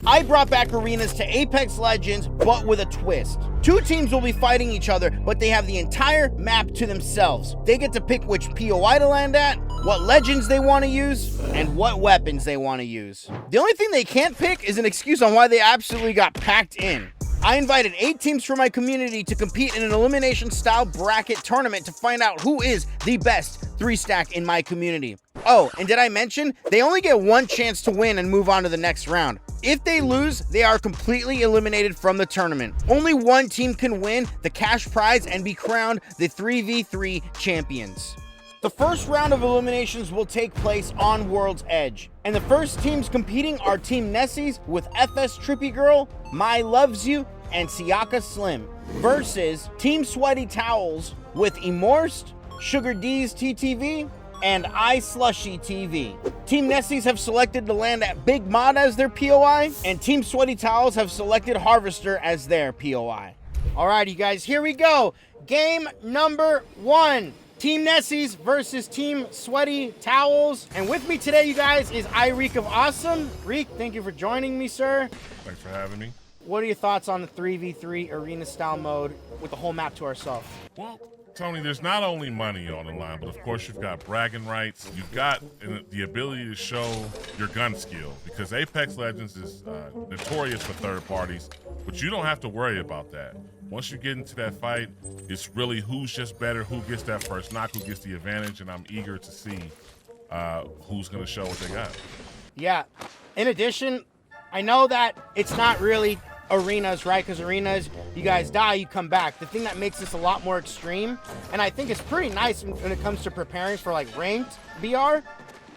I brought back arenas to Apex Legends, but with a twist. Two teams will be fighting each other, but they have the entire map to themselves. They get to pick which POI to land at, what legends they want to use, and what weapons they want to use. The only thing they can't pick is an excuse on why they absolutely got packed in. I invited 8 teams from my community to compete in an elimination-style bracket tournament to find out who is the best 3-stack in my community. Oh, and did I mention, they only get one chance to win and move on to the next round. If they lose, they are completely eliminated from the tournament. Only one team can win the cash prize and be crowned the 3v3 champions. The first round of eliminations will take place on World's Edge, and the first teams competing are Team Nessie's with FS Trippy Girl, My Loves You, and Siaka Slim, versus Team Sweaty Towels with Immersed, Sugar D's TTV, and I Slushy TV. Team Nessie's have selected to land at Big Mod as their POI, and Team Sweaty Towels have selected Harvester as their POI. Alrighty guys, here we go. Game number 1. Team Nessie's versus Team Sweaty Towels. And with me today, you guys, is Reek of Awesome. Reek, thank you for joining me, sir. Thanks for having me. What are your thoughts on the 3v3 arena style mode with the whole map to ourselves? Well, Tony, there's not only money on the line, but of course you've got bragging rights. You've got the ability to show your gun skill, because Apex Legends is notorious for third parties, but you don't have to worry about that. Once you get into that fight, it's really who's just better, who gets that first knock, who gets the advantage, and I'm eager to see who's going to show what they got. Yeah. In addition, I know that it's not really arenas, right? Because arenas, you guys die, you come back. The thing that makes this a lot more extreme, and I think it's pretty nice when it comes to preparing for like ranked BR,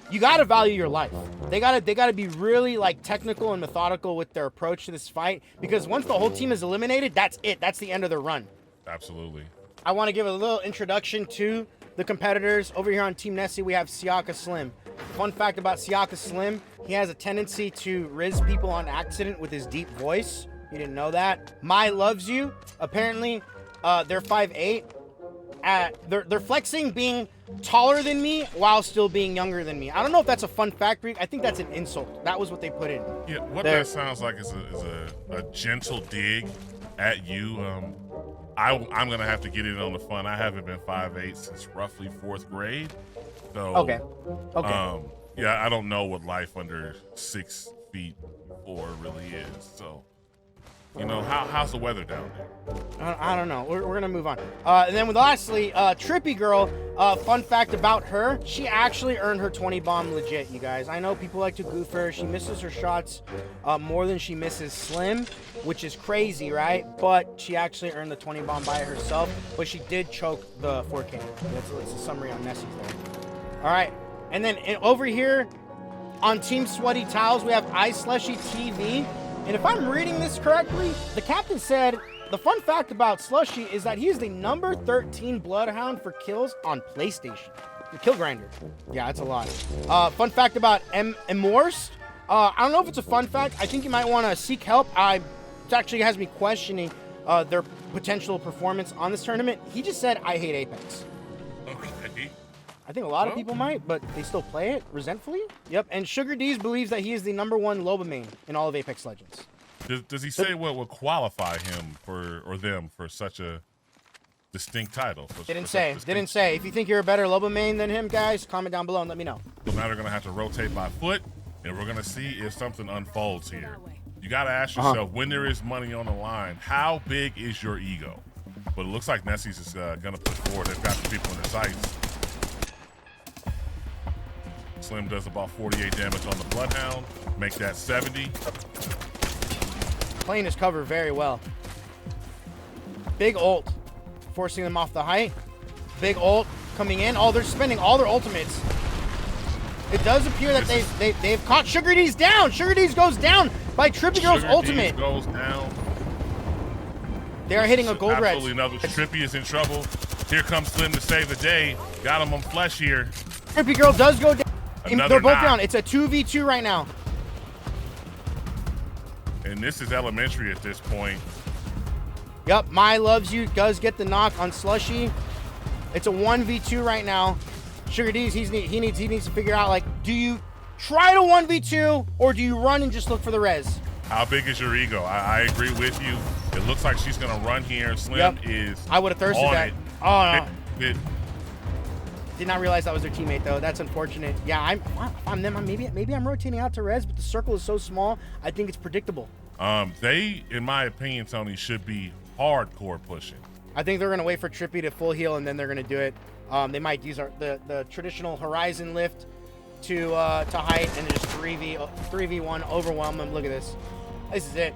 you gotta value your life. They gotta be really like technical and methodical with their approach to this fight, because once the whole team is eliminated, that's it. That's the end of their run. Absolutely. I want to give a little introduction to the competitors. Over here on Team Nessie, we have Siaka Slim. Fun fact about Siaka Slim, he has a tendency to riz people on accident with his deep voice. You didn't know that? My Loves You, apparently they're 5'8". They're flexing being taller than me while still being younger than me. I don't know if that's a fun fact, Reek. I think that's an insult. That was what they put in. Yeah, what that sounds like is a gentle dig at you. I'm gonna have to get in on the fun. I haven't been 5'8" since roughly 4th grade. So okay. Yeah, I don't know what life under 6'4" really is. So, you know, how's the weather down there? I don't know. We're gonna move on. And then lastly, Trippy Girl. Fun fact about her: she actually earned her 20 bomb legit. You guys, I know people like to goof her. She misses her shots more than she misses Slim, which is crazy, right? But she actually earned the 20 bomb by herself. But she did choke the 4K. That's a summary on Nessie's there. All right, and then over here on Team Sweaty Towels, we have I Slushy TV. And if I'm reading this correctly, the captain said the fun fact about Slushy is that he is the number 13 Bloodhound for kills on PlayStation. The kill grinder. Yeah, that's a lot. Fun fact about Immersed. I don't know if it's a fun fact. I think you might want to seek help. It actually has me questioning their potential performance on this tournament. He just said, I hate Apex. Okay. I think a lot of people might, but they still play it resentfully. Yep, and Sugar D's believes that he is the #1 Loba main in all of Apex Legends. Does he say what would qualify him or them for such a distinct title? Didn't say. If you think you're a better Loba main than him, guys, comment down below and let me know. So now they're going to have to rotate by foot, and we're going to see if something unfolds here. You got to ask yourself, when there is money on the line, how big is your ego? But it looks like Nessie's is going to push forward. They've got some people in their sights. Slim does about 48 damage on the Bloodhound. Make that 70. Playing his cover very well. Big ult. Forcing them off the height. Big ult coming in. Oh, they're spending all their ultimates. It does appear that they've caught Sugar D's down. Sugar D's goes down by Trippy Girl's ultimate. Goes down. They are hitting a gold red. Absolutely another. Trippy is in trouble. Here comes Slim to save the day. Got him on flesh here. Trippy Girl does go down. Another They're both knock. down. It's a 2v2 right now. And this is elementary at this point. Yep, My Loves You does get the knock on Slushy. It's a 1v2 right now. Sugar D's, he needs to figure out, like, do you try to 1v2 or do you run and just look for the res? How big is your ego? I agree with you. It looks like she's gonna run here. Slim is. I would have thirsted on that. it. Oh no. It- Did not realize that was their teammate though. That's unfortunate. Yeah, I'm them. Maybe I'm rotating out to res, but the circle is so small. I think it's predictable. They, in my opinion, Tony, should be hardcore pushing. I think they're gonna wait for Trippy to full heal and then they're gonna do it. They might use the traditional Horizon lift to height and just 3v1 overwhelm them. Look at this. This is it.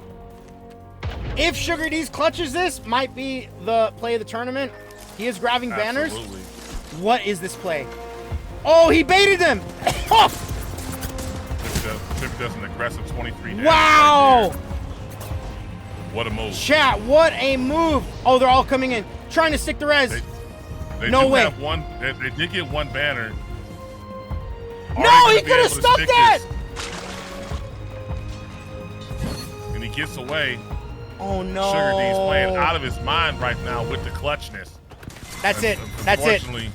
If Sugar D's clutches this, might be the play of the tournament. He is grabbing banners. Absolutely. What is this play? Oh, he baited them. Trippy does an aggressive 23 damage. Wow. Right there. What a move. Chat, what a move. Oh, they're all coming in. Trying to stick the res. They no do way. Have one, they did get one banner. No, he could have stuck that. And he gets away. Oh, no. Sugar D's playing out of his mind right now with the clutchness. That's it. That's it. Unfortunately,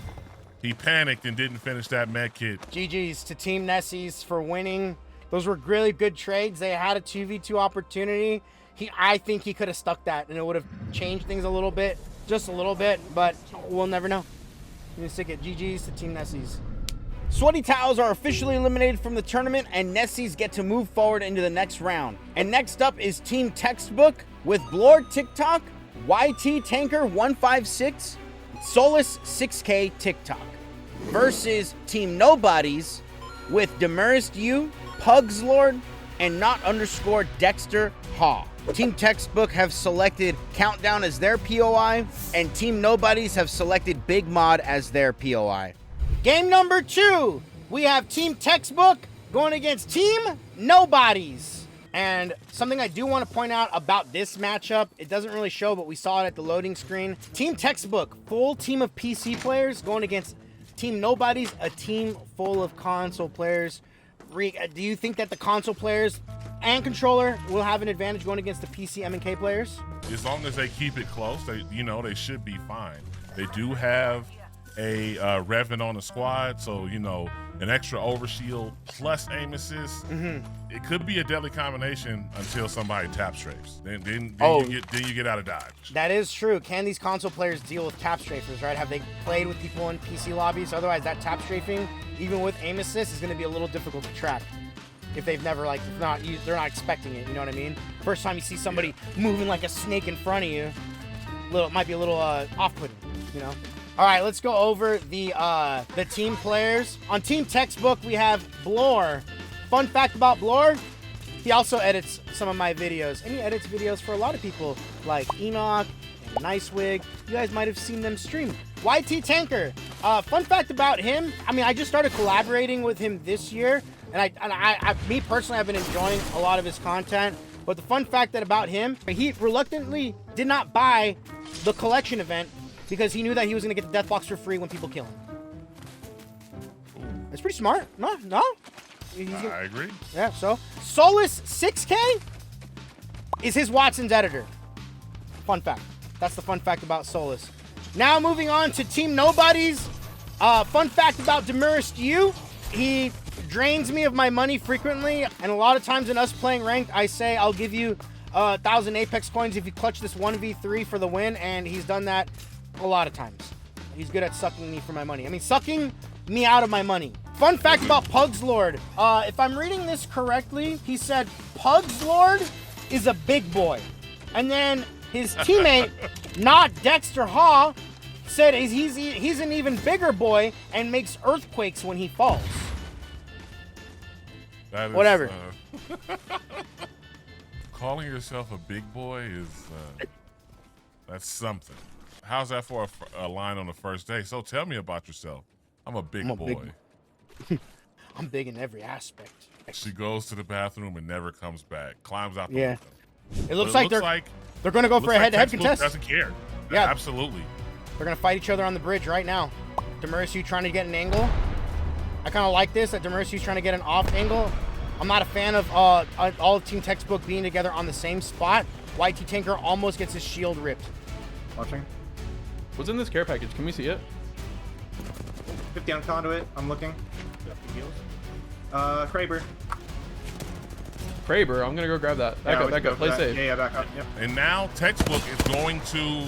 he panicked and didn't finish that med kit. GG's to Team Nessies for winning. Those were really good trades. They had a 2v2 opportunity. I think he could have stuck that, and it would have changed things a little bit, just a little bit, but we'll never know. You can stick it. GG's to Team Nessies. Sweaty Towels are officially eliminated from the tournament, and Nessies get to move forward into the next round. And next up is Team Textbook with Blore TikTok, YT Tanker 156, Solus 6K TikTok versus Team Nobodies with Demerest U, Pugs Lord, and not_ Dexter Haw. Team Textbook have selected Countdown as their POI, and Team Nobodies have selected Big Mod as their POI. Game number 2, we have Team Textbook going against Team Nobodies. And something I do want to point out about this matchup, it doesn't really show, but we saw it at the loading screen. Team Textbook, full team of PC players going against Team Nobodies, a team full of console players. Do you think that the console players and controller will have an advantage going against the PC M&K players? As long as they keep it close, they should be fine. They do have a Revan on the squad, so an extra overshield plus aim assist. It could be a deadly combination until somebody tap strafes. Then you get out of dodge. That is true. Can these console players deal with tap strafers, right? Have they played with people in PC lobbies? Otherwise, that tap strafing, even with aim assist, is going to be a little difficult to track. If they've never, they're not expecting it, you know what I mean? First time you see somebody moving like a snake in front of you, it might be a little off-putting, All right, let's go over the team players. On Team Textbook, we have Blore. Fun fact about Blore, he also edits some of my videos, and he edits videos for a lot of people like Enoch and Nicewig. You guys might have seen them stream. YT Tanker, fun fact about him, I just started collaborating with him this year, and me personally, I've been enjoying a lot of his content. But the fun fact about him, he reluctantly did not buy the collection event because he knew that he was going to get the death box for free when people kill him. That's pretty smart. No? I agree. Yeah, so Solus 6K is his Watson's editor. Fun fact. That's the fun fact about Solus. Now moving on to Team Nobodies. Fun fact about Demerest U. He drains me of my money frequently, and a lot of times in us playing ranked, I say I'll give you 1,000 Apex coins if you clutch this 1v3 for the win, and he's done that a lot of times. He's good at sucking me for my money. Sucking me out of my money. Fun fact about Pugs Lord. If I'm reading this correctly, he said Pugs Lord is a big boy. And then his teammate, not Dexter Haw, said he's an even bigger boy and makes earthquakes when he falls. That is, whatever. Calling yourself a big boy is that's something. How's that for a line on the first day? So tell me about yourself. I'm a big boy. I'm big in every aspect. She goes to the bathroom and never comes back. Climbs out the window. It looks like they're going to go for a head-to-head contest. Doesn't care. Yeah, absolutely. They're going to fight each other on the bridge right now. Demersu trying to get an angle. I kind of like this, that Demersu's trying to get an off angle. I'm not a fan of all Team Textbook being together on the same spot. YT Tanker almost gets his shield ripped. Watching. What's in this care package? Can we see it? 50 on conduit. I'm looking. Kraber. Kraber. I'm gonna go grab that. Back up, play safe. Yeah, back up. Yep. And now Textbook is going to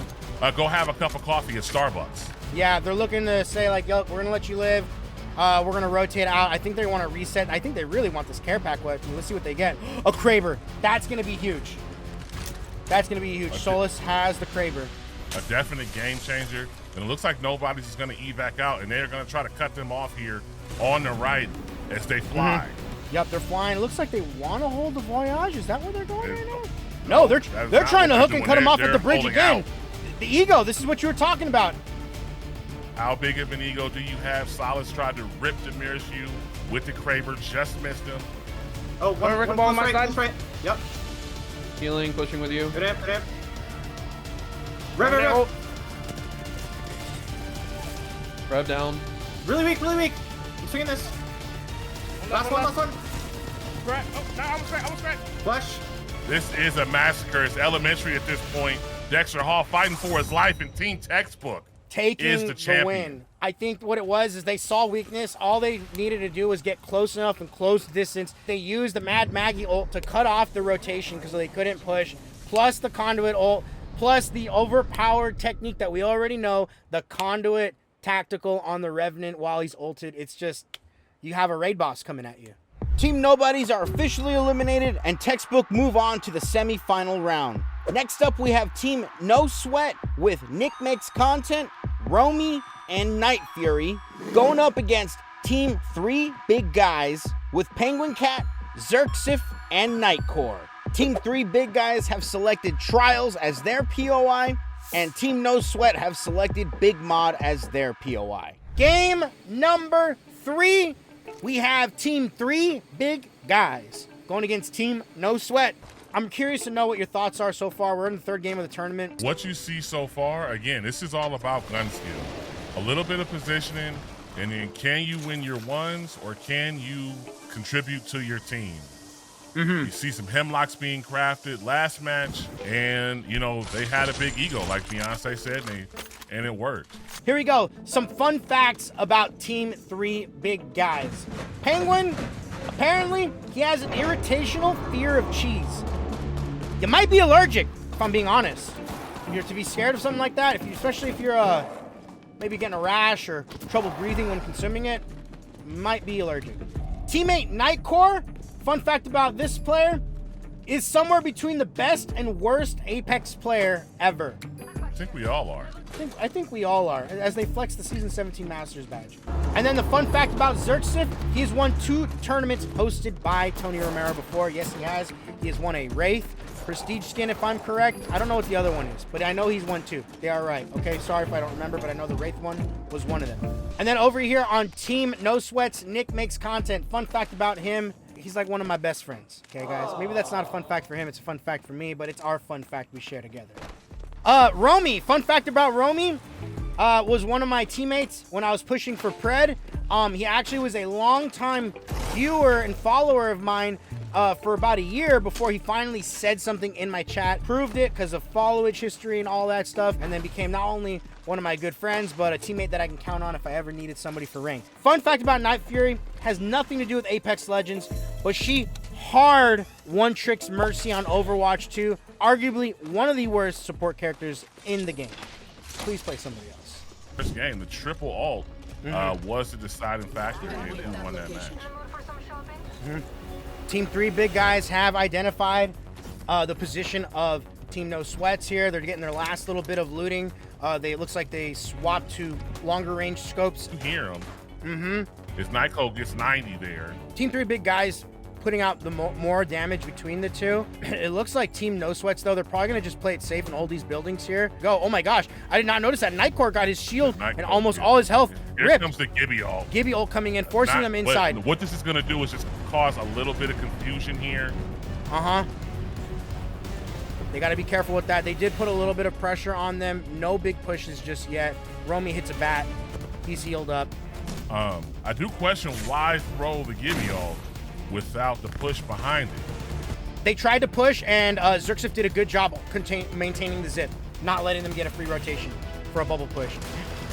go have a cup of coffee at Starbucks. Yeah, they're looking to say like, yo, we're gonna let you live. We're gonna rotate out. I think they want to reset. I think they really want this care pack weapon. Let's see what they get. A Kraber. That's gonna be huge. That's gonna be huge. Solus has the Kraber. A definite game changer. And it looks like nobody's is gonna evac out, and they're gonna try to cut them off here on the right as they fly. Yep, they're flying. It looks like they want to hold the Voyage. Is that where they're going right now? No, they're trying to hook and cut him off at the bridge again. Out. The ego. This is what you were talking about. How big of an ego do you have? Solus tried to rip Demir's you with the Kraber, just missed him. Oh, one ball on my side. Right. Yep. Healing, pushing with you. Good amp. Rev. Rev down. Really weak. I'm swinging this. Last one. Right. Oh, no, I was right. Flush. This is a massacre. It's elementary at this point. Dexter Hall fighting for his life, and Team Textbook taking is the champion. Win. I think what it was is they saw weakness. All they needed to do was get close enough and close distance. They used the Mad Maggie ult to cut off the rotation because they couldn't push, plus the Conduit ult, plus the overpowered technique that we already know, the Conduit tactical on the Revenant while he's ulted. It's just, you have a raid boss coming at you. Team Nobodies are officially eliminated, and Textbook move on to the semi-final round. Next up, we have Team No Sweat with Nick Makes Content, Romy, and Night Fury going up against Team 3 Big Guys with Penguin Cat, Xerxif, and Nightcore. Team 3 Big Guys have selected Trials as their POI, and Team No Sweat have selected Big Mod as their POI. Game number 3, we have Team 3 Big Guys going against Team No Sweat. I'm curious to know what your thoughts are so far. We're in the third game of the tournament. What you see so far, again, this is all about gun skill. A little bit of positioning, and then can you win your ones or can you contribute to your team? You see some hemlocks being crafted last match, and you know they had a big ego, like Beyonce said, and it worked. Here we go. Some fun facts about Team 3 Big Guys. Penguin, apparently, he has an irritational fear of cheese. You might be allergic, if I'm being honest. If you're to be scared of something like that, especially if you're maybe getting a rash or trouble breathing when consuming it, might be allergic. Teammate Nightcore, fun fact about this player, is somewhere between the best and worst Apex player ever. I think we all are. I think we all are, as they flex the Season 17 Masters badge. And then the fun fact about Xerxif, he's won 2 tournaments hosted by Tony Romero before. Yes, he has. He has won a Wraith Prestige skin, if I'm correct. I don't know what the other one is, but I know he's won 2. They are right. Okay, sorry if I don't remember, but I know the Wraith one was one of them. And then over here on Team No Sweats, Nick Makes Content. Fun fact about him, he's like one of my best friends. Okay, guys? Maybe that's not a fun fact for him. It's a fun fact for me, but it's our fun fact we share together. Romy, fun fact about Romy, was one of my teammates when I was pushing for Pred. He actually was a long-time viewer and follower of mine for about a year before he finally said something in my chat, proved it because of followage history and all that stuff, and then became not only one of my good friends, but a teammate that I can count on if I ever needed somebody for rank. Fun fact about Night Fury, has nothing to do with Apex Legends, but she hard one-tricks Mercy on Overwatch 2, arguably one of the worst support characters in the game. Please play somebody else. First game, the triple ult was the deciding factor in who won that match. Team 3 Big Guys have identified the position of Team No Sweats here. They're getting their last little bit of looting. It looks like they swapped to longer range scopes. You hear them. If Nyko gets 90 there. Team 3 Big Guys putting out the more damage between the two. It looks like Team No Sweats, though, they're probably going to just play it safe and hold these buildings here. Go. Oh my gosh. I did not notice that. Nightcore got his shield and almost all his health Here ripped. comes the Gibby ult. Gibby ult coming in, forcing them inside. What this is going to do is just cause a little bit of confusion here. They got to be careful with that. They did put a little bit of pressure on them. No big pushes just yet. Romy hits a bat. He's healed up. I do question why throw the Gibby ult without the push behind it. They tried to push, and Xerxif did a good job maintaining the zip, not letting them get a free rotation for a bubble push.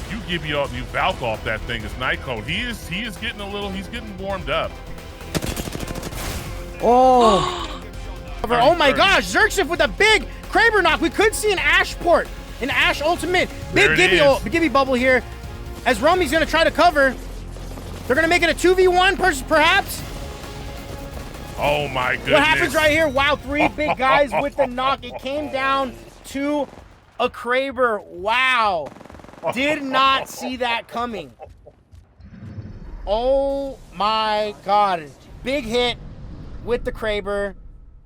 You Gibby ult, you Valk off that thing as Nightcode. He is getting he's getting warmed up. Oh, Oh my gosh, Xerxif with a big Kraber knock. We could see an Ash port, an Ash ultimate. Big Gibby bubble here. As Romi's gonna try to cover. They're gonna make it a 2v1 perhaps. Oh my goodness. What happens right here? Wow, 3 big guys with the knock. It came down to a Kraber. Wow. Did not see that coming. Oh my God. Big hit with the Kraber.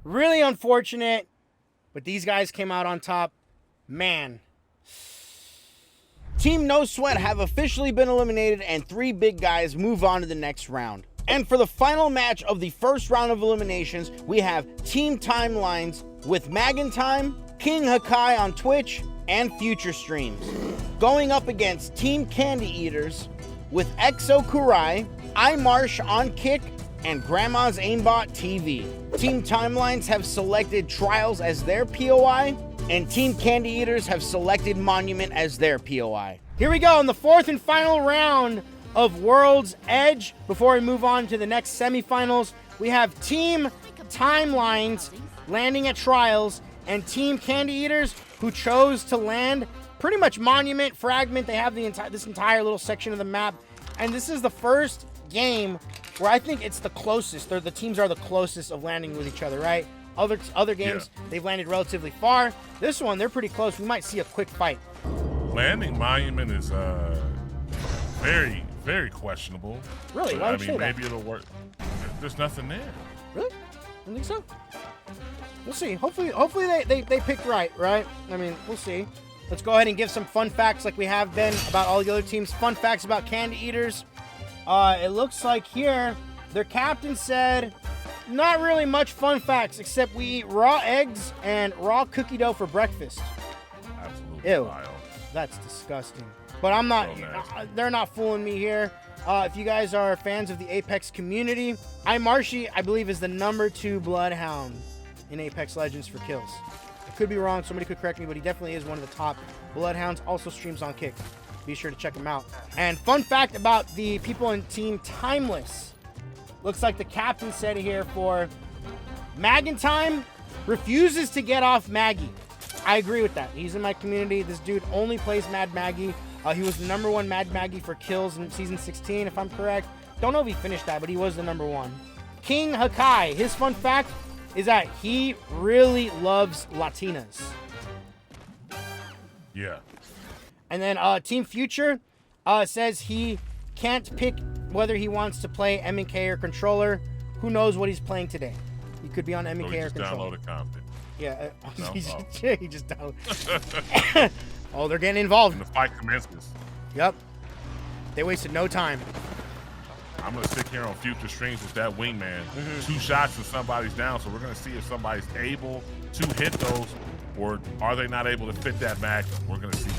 Really unfortunate, but these guys came out on top. Man. Team No Sweat have officially been eliminated, and 3 big guys move on to the next round. And for the final match of the first round of eliminations, we have Team Timelines with MagginTime, King Hakai on Twitch, and Future Streams, going up against Team Candy Eaters with Exo Kurai, iMarsh on Kick, and Grandma's Aimbot TV. Team Timelines have selected Trials as their POI, and Team Candy Eaters have selected Monument as their POI. Here we go in the 4th and final round of World's Edge. Before we move on to the next semifinals, we have Team Timelines landing at Trials, and Team Candy Eaters, who chose to land pretty much Monument, Fragment. They have this entire little section of the map, and this is the first game where I think it's the closest. The teams are the closest of landing with each other, right? Other games, they've landed relatively far. This one, they're pretty close. We might see a quick fight. Landing Monument is very, very questionable. Really? Why would you say that? Maybe it'll work. There's nothing there. Really? I think so. We'll see. Hopefully they picked right? I mean, we'll see. Let's go ahead and give some fun facts like we have been about all the other teams. Fun facts about Candy Eaters. It looks like here, their captain said, not really much fun facts, except we eat raw eggs and raw cookie dough for breakfast. Absolutely. Ew. Wild. That's disgusting. But I'm not, they're not fooling me here. If you guys are fans of the Apex community, iMarshi, I believe, is the #2 Bloodhound in Apex Legends for kills. I could be wrong, somebody could correct me, but he definitely is one of the top Bloodhounds. Also streams on Kick. Be sure to check him out. And fun fact about the people in Team Timeless. Looks like the captain said here for MagginTime refuses to get off Maggie. I agree with that. He's in my community. This dude only plays Mad Maggie. He was the #1 Mad Maggie for kills in Season 16, if I'm correct. Don't know if he finished that, but he was the #1. King Hakai, his fun fact is that he really loves Latinas. Yeah. And then Team Future says he can't pick whether he wants to play M&K or controller. Who knows what he's playing today? He could be on M&K or controller. Downloaded Compton. Yeah, No? he just downloaded. Oh, they're getting involved. And the fight commences. Yep. They wasted no time. I'm going to sit here on Future Streams with that wingman. 2 shots and somebody's down, so we're going to see if somebody's able to hit those, or are they not able to fit that mag. We're going to see.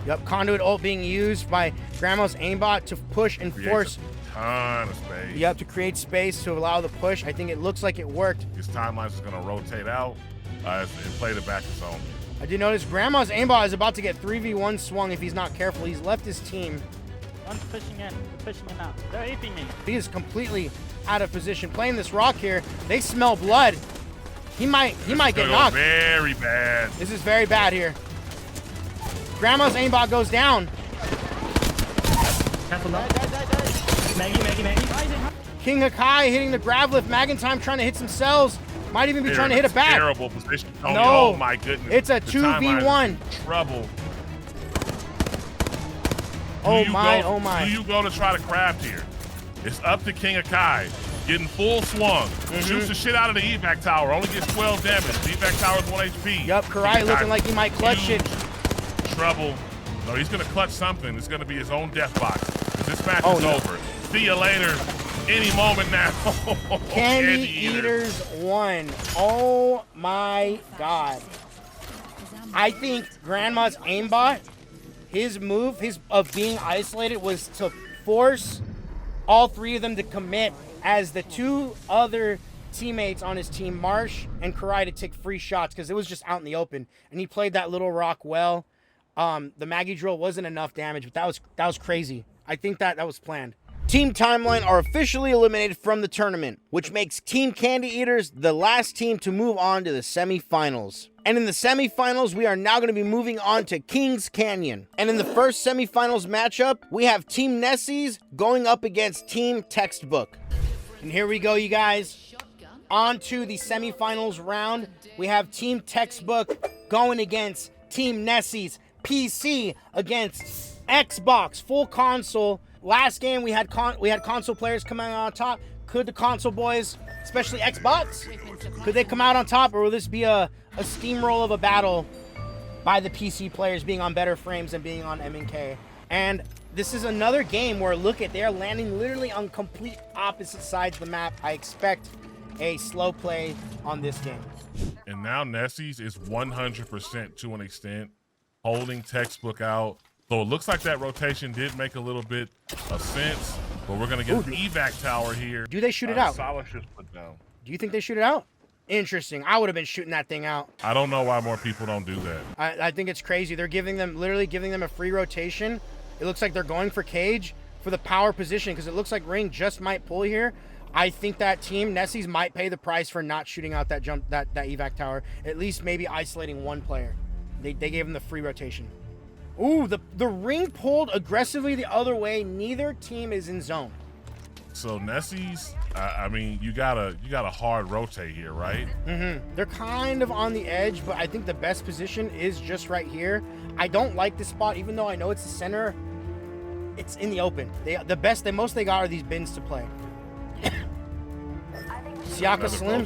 Yep, conduit ult being used by Grandma's aimbot to push and force. A ton of space. Yep, to create space to allow the push. I think it looks like it worked. His Timelines is going to rotate out and play the back of zone. I did notice Grandma's aimbot is about to get 3v1 swung if he's not careful. He's left his team. One's pushing in out. They're aping me. He is completely out of position. Playing this rock here, they smell blood. He might get knocked. Very bad. This is very bad here. Grandma's aimbot goes down. Careful now. Maggie. King Hakai hitting the grab lift. MagginTime trying to hit some cells. Might even be trying to hit it back. Terrible position. Tony. No. Oh my goodness. It's a The 2v1. Trouble. Oh my. Do you go to try to craft here? It's up to King Hakai. Getting full swung. Shoots the shit out of the evac tower. Only gets 12 damage. The evac tower is 1 HP. Yup, Kurai looking like he might clutch it. Trouble. No, he's going to clutch something. It's going to be his own death box. This match is over. See you later. Any moment now. Candy Eaters won. Oh my God. I think Grandma's aimbot, his move, of being isolated was to force all 3 of them to commit as the 2 other teammates on his team, Marsh and Kurai, to take free shots because it was just out in the open. And he played that little rock well. The Maggie drill wasn't enough damage, but that was crazy. I think that was planned. Team Timeline are officially eliminated from the tournament, which makes Team Candy Eaters the last team to move on to the semifinals. And in the semifinals, we are now going to be moving on to Kings Canyon. And in the first semifinals matchup, we have Team Nessie's going up against Team Textbook. And here we go, you guys. On to the semifinals round. We have Team Textbook going against Team Nessie's PC against Xbox full console. Last game we had console players coming out on top. Could the console boys, especially Xbox, could they come out on top, or will this be a steamroll of a battle by the PC players being on better frames and being on M&K? And this is another game where, look at, they're landing literally on complete opposite sides of the map. I expect a slow play on this game. And now Nessie's is 100% to an extent, holding Textbook out. So it looks like that rotation did make a little bit of sense, but we're gonna get an evac tower here. Do they shoot it out? Solid just put down. Do you think they shoot it out? Interesting. I would have been shooting that thing out. I don't know why more people don't do that. I think it's crazy. They're literally giving them a free rotation. It looks like they're going for Cage for the power position, because it looks like Ring just might pull here. I think that team, Nessie's, might pay the price for not shooting out that evac tower. At least maybe isolating one player. They gave him the free rotation. Ooh, the Ring pulled aggressively the other way. Neither team is in zone. So Nessie's, I mean, you got a hard rotate here, right? They're kind of on the edge, but I think the best position is just right here. I don't like this spot, even though I know it's the center. It's in the open. The most they got are these bins to play. Siaka Slim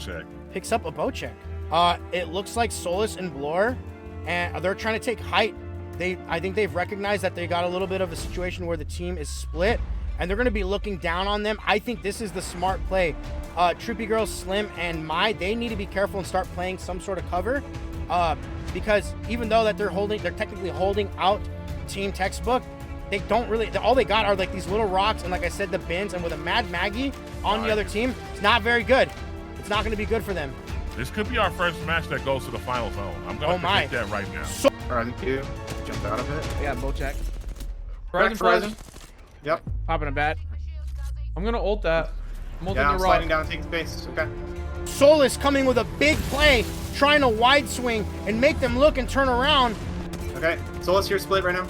picks up a bow check. It looks like Solus and Blore, and they're trying to take height. I think they've recognized that they got a little bit of a situation where the team is split, and they're going to be looking down on them. I think this is the smart play. Troopy Girl, Slim, and they need to be careful and start playing some sort of cover, because even though that they're technically holding out Team Textbook, they don't really, all they got are like these little rocks and, like I said, the bins, and with a Mad Maggie on the other team, it's not very good. It's not going to be good for them. This could be our first match that goes to the final zone. I'm going to predict that right now. Horizon 2. Jumped out of it. Yeah, bow check. Horizon. Yep. Popping a bat. I'm gonna ult that. I'm ulting Yeah, I'm the sliding rock. down and taking space. Okay. Solus coming with a big play, trying to wide swing and make them look and turn around. Okay. Solus here split right now.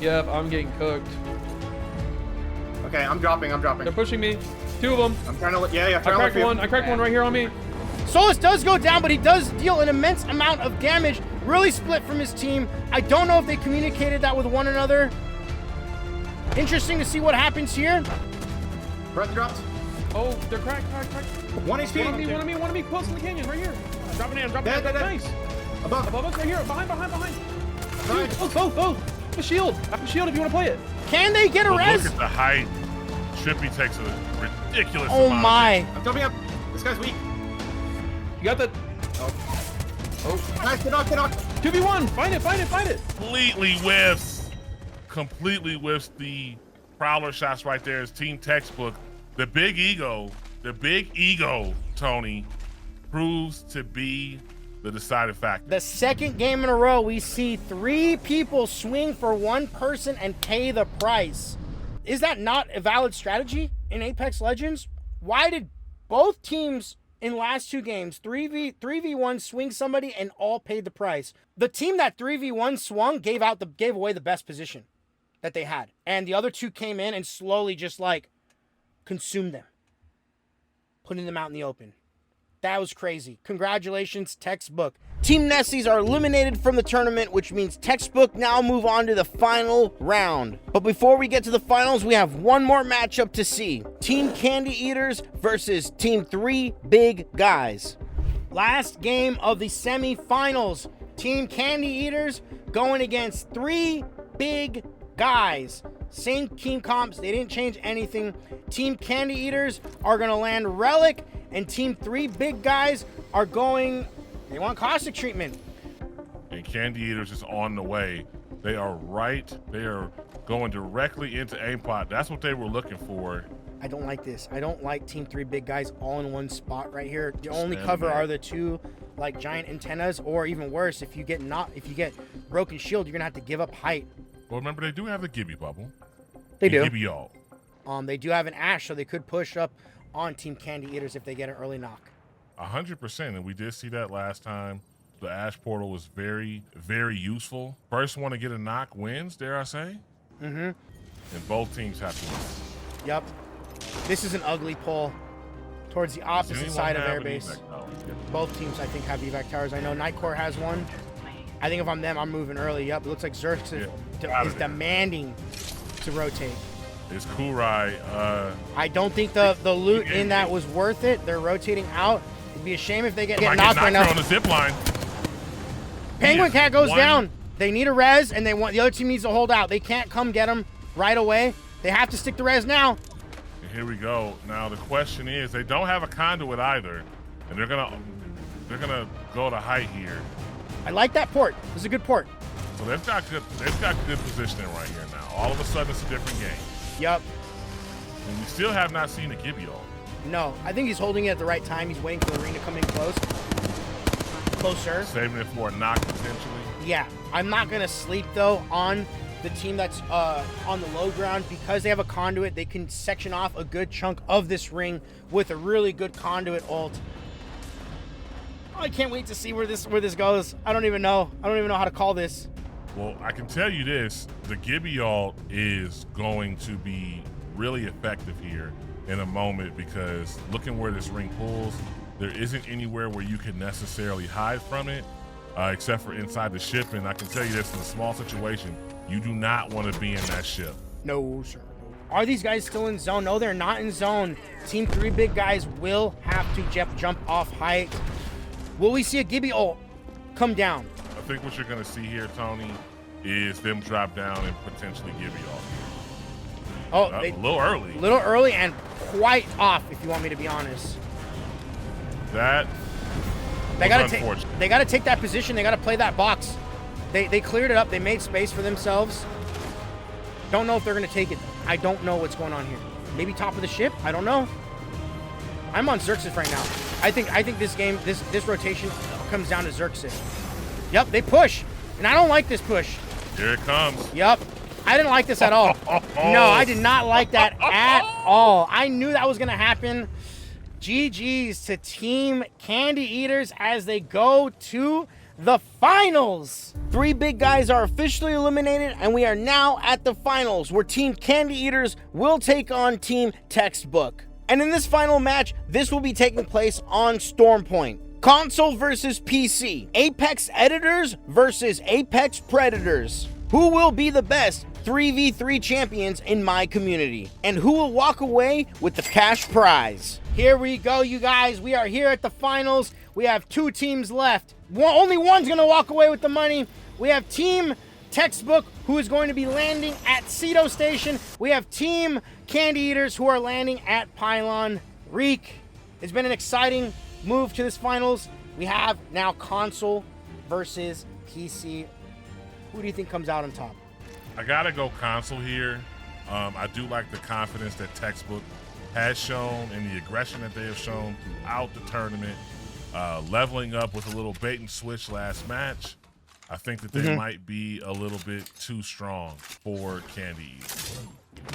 Yep, I'm getting cooked. Okay, I'm dropping. They're pushing me. Two of them. I'm trying to, yeah. I cracked one. I cracked one right here on me. Solus does go down, but he does deal an immense amount of damage. Really split from his team. I don't know if they communicated that with one another. Interesting to see what happens here. Breath dropped. Oh, they're cracked. 1 HP. One of me, close in the canyon, right here. Dropping in. Dead. Nice. Above. Above us, right here. Behind. Nice. Oh. I have a shield if you want to play it. Can they get a But res? look at the height. Trippy takes a ridiculous Oh amount. my. I'm jumping up. This guy's weak. You got that? Nice. Get knock. 2v1. Find it. Completely whiffs the prowler shots right there. Is Team Textbook. The big ego, Tony, proves to be the deciding factor. The second game in a row, we see 3 people swing for one person and pay the price. Is that not a valid strategy in Apex Legends? Why did both teams in last 2 games 3v1 swing somebody and all paid the price? The team that 3v1 swung gave away the best position that they had, and the other 2 came in and slowly just like consumed them, putting them out in the open. That was crazy. Congratulations, Textbook. Team Nessies are eliminated from the tournament, which means Textbook now move on to the final round. But before we get to the finals, we have one more matchup to see. Team Candy Eaters versus Team 3 Big Guys. Last game of the semifinals. Team Candy Eaters going against 3 Big Guys. Same team comps, they didn't change anything. Team Candy Eaters are gonna land Relic, and Team 3 Big Guys are they want caustic treatment. And Candy Eaters is on the way. They are going directly into aim pot. That's what they were looking for. I don't like this. I don't like Team 3 Big Guys all in one spot right here. The only cover are the 2 like giant antennas, or even worse, if you get broken shield, you're gonna have to give up height. Well, remember, they do have the Gibby bubble. They do. Gibby all. They do have an Ash, so they could push up on Team Candy Eaters if they get an early knock. 100%, and we did see that last time. The Ash portal was very, very useful. First one to get a knock wins, dare I say? Mm-hmm. And both teams have to win. Yep. This is an ugly pull towards the opposite side of airbase. Both teams, I think, have evac towers. I know Nightcore has one. I think if I'm them, I'm moving early. Yep, it looks like Zerx is demanding to rotate. It's Kurai. I don't think the loot in that was worth it. They're rotating out. It'd be a shame if they get knocked right now. On the zip line. Penguin Cat goes down. They need a res, and the other team needs to hold out. They can't come get them right away. They have to stick to res now. And here we go. Now the question is, they don't have a conduit either, and they're gonna go to height here. I like that port. This is a good port. So they've got good positioning right here now. All of a sudden, it's a different game. Yep. And we still have not seen a Gibio. No, I think he's holding it at the right time. He's waiting for the ring to come in closer. Saving it for a knock potentially. Yeah, I'm not gonna sleep though on the team that's on the low ground because they have a conduit. They can section off a good chunk of this ring with a really good conduit ult. Oh, I can't wait to see where this goes. I don't even know how to call this. Well, I can tell you this: the Gibby ult is going to be really effective here in a moment because looking where this ring pulls, there isn't anywhere where you can necessarily hide from it, except for inside the ship. And I can tell you this, in a small situation, you do not want to be in that ship. No, sir. Are these guys still in zone? No, they're not in zone. Team 3 big guys will have to jump off height. Will we see a Gibby ult come down? I think what you're going to see here, Tony, is them drop down and potentially Gibby off. Oh, a little early. A little early and quite off, if you want me to be honest. That they gotta take that position. They gotta play that box. They cleared it up. They made space for themselves. Don't know if they're gonna take it. I don't know what's going on here. Maybe top of the ship. I don't know. I'm on Xerxes right now. I think this game, this rotation comes down to Xerxes. Yep, they push, and I don't like this push. Here it comes. Yep. I didn't like this at all. No, I did not like that at all. I knew that was going to happen. GG's to Team Candy Eaters as they go to the finals. 3 big guys are officially eliminated, and we are now at the finals where Team Candy Eaters will take on Team Textbook. And in this final match, this will be taking place on Storm Point. Console versus PC. Apex Editors versus Apex Predators. Who will be the best 3v3 champions in my community? And who will walk away with the cash prize? Here we go, you guys. We are here at the finals. We have 2 teams left. Only one's gonna walk away with the money. We have Team Textbook, who is going to be landing at Cedo Station. We have Team Candy Eaters, who are landing at Pylon Reek. It's been an exciting move to this finals. We have now console versus PC. Who do you think comes out on top? I gotta go console here. I do like the confidence that Textbook has shown and the aggression that they have shown throughout the tournament. Leveling up with a little bait and switch last match. I think that they might be a little bit too strong for Candy Eaters.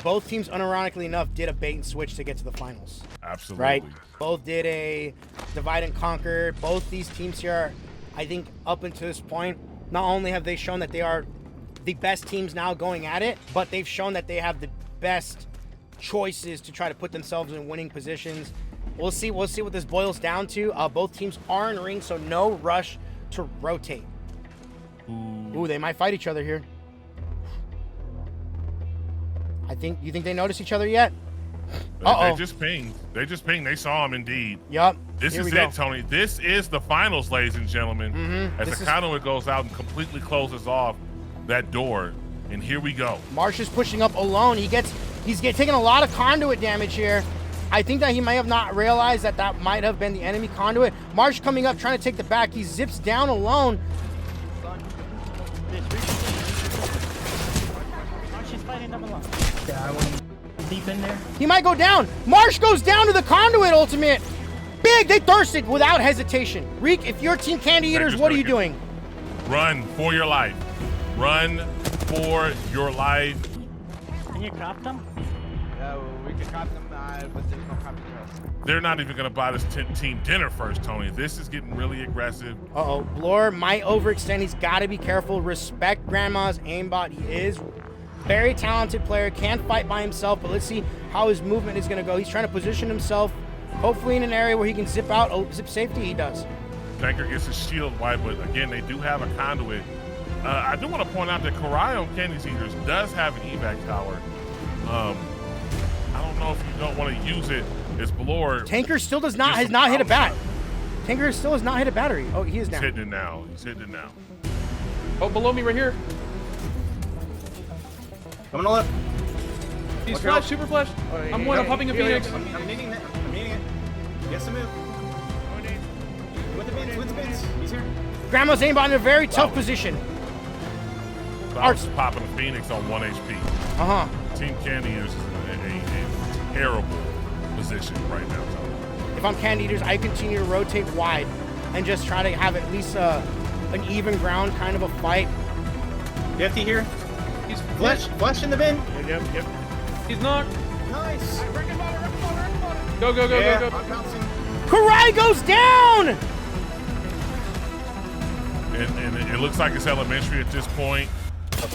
Both teams, unironically enough, did a bait and switch to get to the finals. Absolutely. Right? Both did a divide and conquer. Both these teams here are, I think, up until this point, not only have they shown that they are the best teams now going at it, but they've shown that they have the best choices to try to put themselves in winning positions. We'll see what this boils down to. Both teams are in ring, so no rush to rotate. Ooh, they might fight each other here. You think they notice each other yet? They just pinged. They saw him indeed. Yup. This is it, Tony. This is the finals, ladies and gentlemen. As the conduit goes out and completely closes off that door. And here we go. Marsh is pushing up alone. He's taking a lot of conduit damage here. I think that he may have not realized that might have been the enemy conduit. Marsh coming up, trying to take the back. He zips down alone. Marsh is fighting them alone. Yeah, I went deep in there. He might go down. Marsh goes down to the conduit ultimate. Big, they thirsted without hesitation. Reek, if you're Team Candy Eaters, what are you doing? Run for your life. Run for your life. Can you craft them? We could copy them, but there's no copy to us. They're not even going to buy this team dinner first, Tony. This is getting really aggressive. Uh-oh, Blore might overextend. He's got to be careful. Respect Grandma's aimbot. He is very talented player, can fight by himself, but let's see how his movement is going to go. He's trying to position himself, hopefully in an area where he can zip out. Oh, zip safety, he does. Tanker gets his shield wide, but again, they do have a conduit. I do want to point out that Karai on Candy's Eaters does have an evac tower. I don't know if you don't want to use it as Blore. Tanker still has not hit a bat. Tanker still has not hit a battery. Oh, he is now. He's hitting it now. He's hitting it now. Oh, below me right here. Coming on left. He's Watch flash, out. super flash. Oh, I'm popping a Phoenix. I'm needing it. I'm needing it. Yes, move. With the bins. He's here. Grandma's aimbot in a very tough position. Bowers popping a Phoenix on 1 HP. Uh-huh. Team Candy is in a terrible position right now, Tony. If I'm Candy Eaters, I continue to rotate wide and just try to have at least an even ground kind of a fight. DFT here. He's Flash in the bin. Yep. He's knocked. Nice. Go. I'm bouncing. Karai goes down! And it looks like it's elementary at this point. The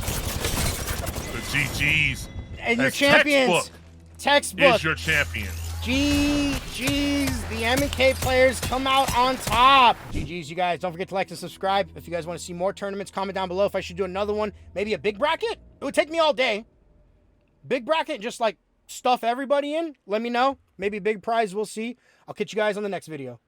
GG's. And your That's champions. Textbook. is your champion. GG's. The M&K players come out on top. GG's, you guys. Don't forget to like and subscribe. If you guys want to see more tournaments, comment down below if I should do another one. Maybe a big bracket. It would take me all day. Big bracket, just like stuff everybody in. Let me know. Maybe big prize, we'll see. I'll catch you guys on the next video.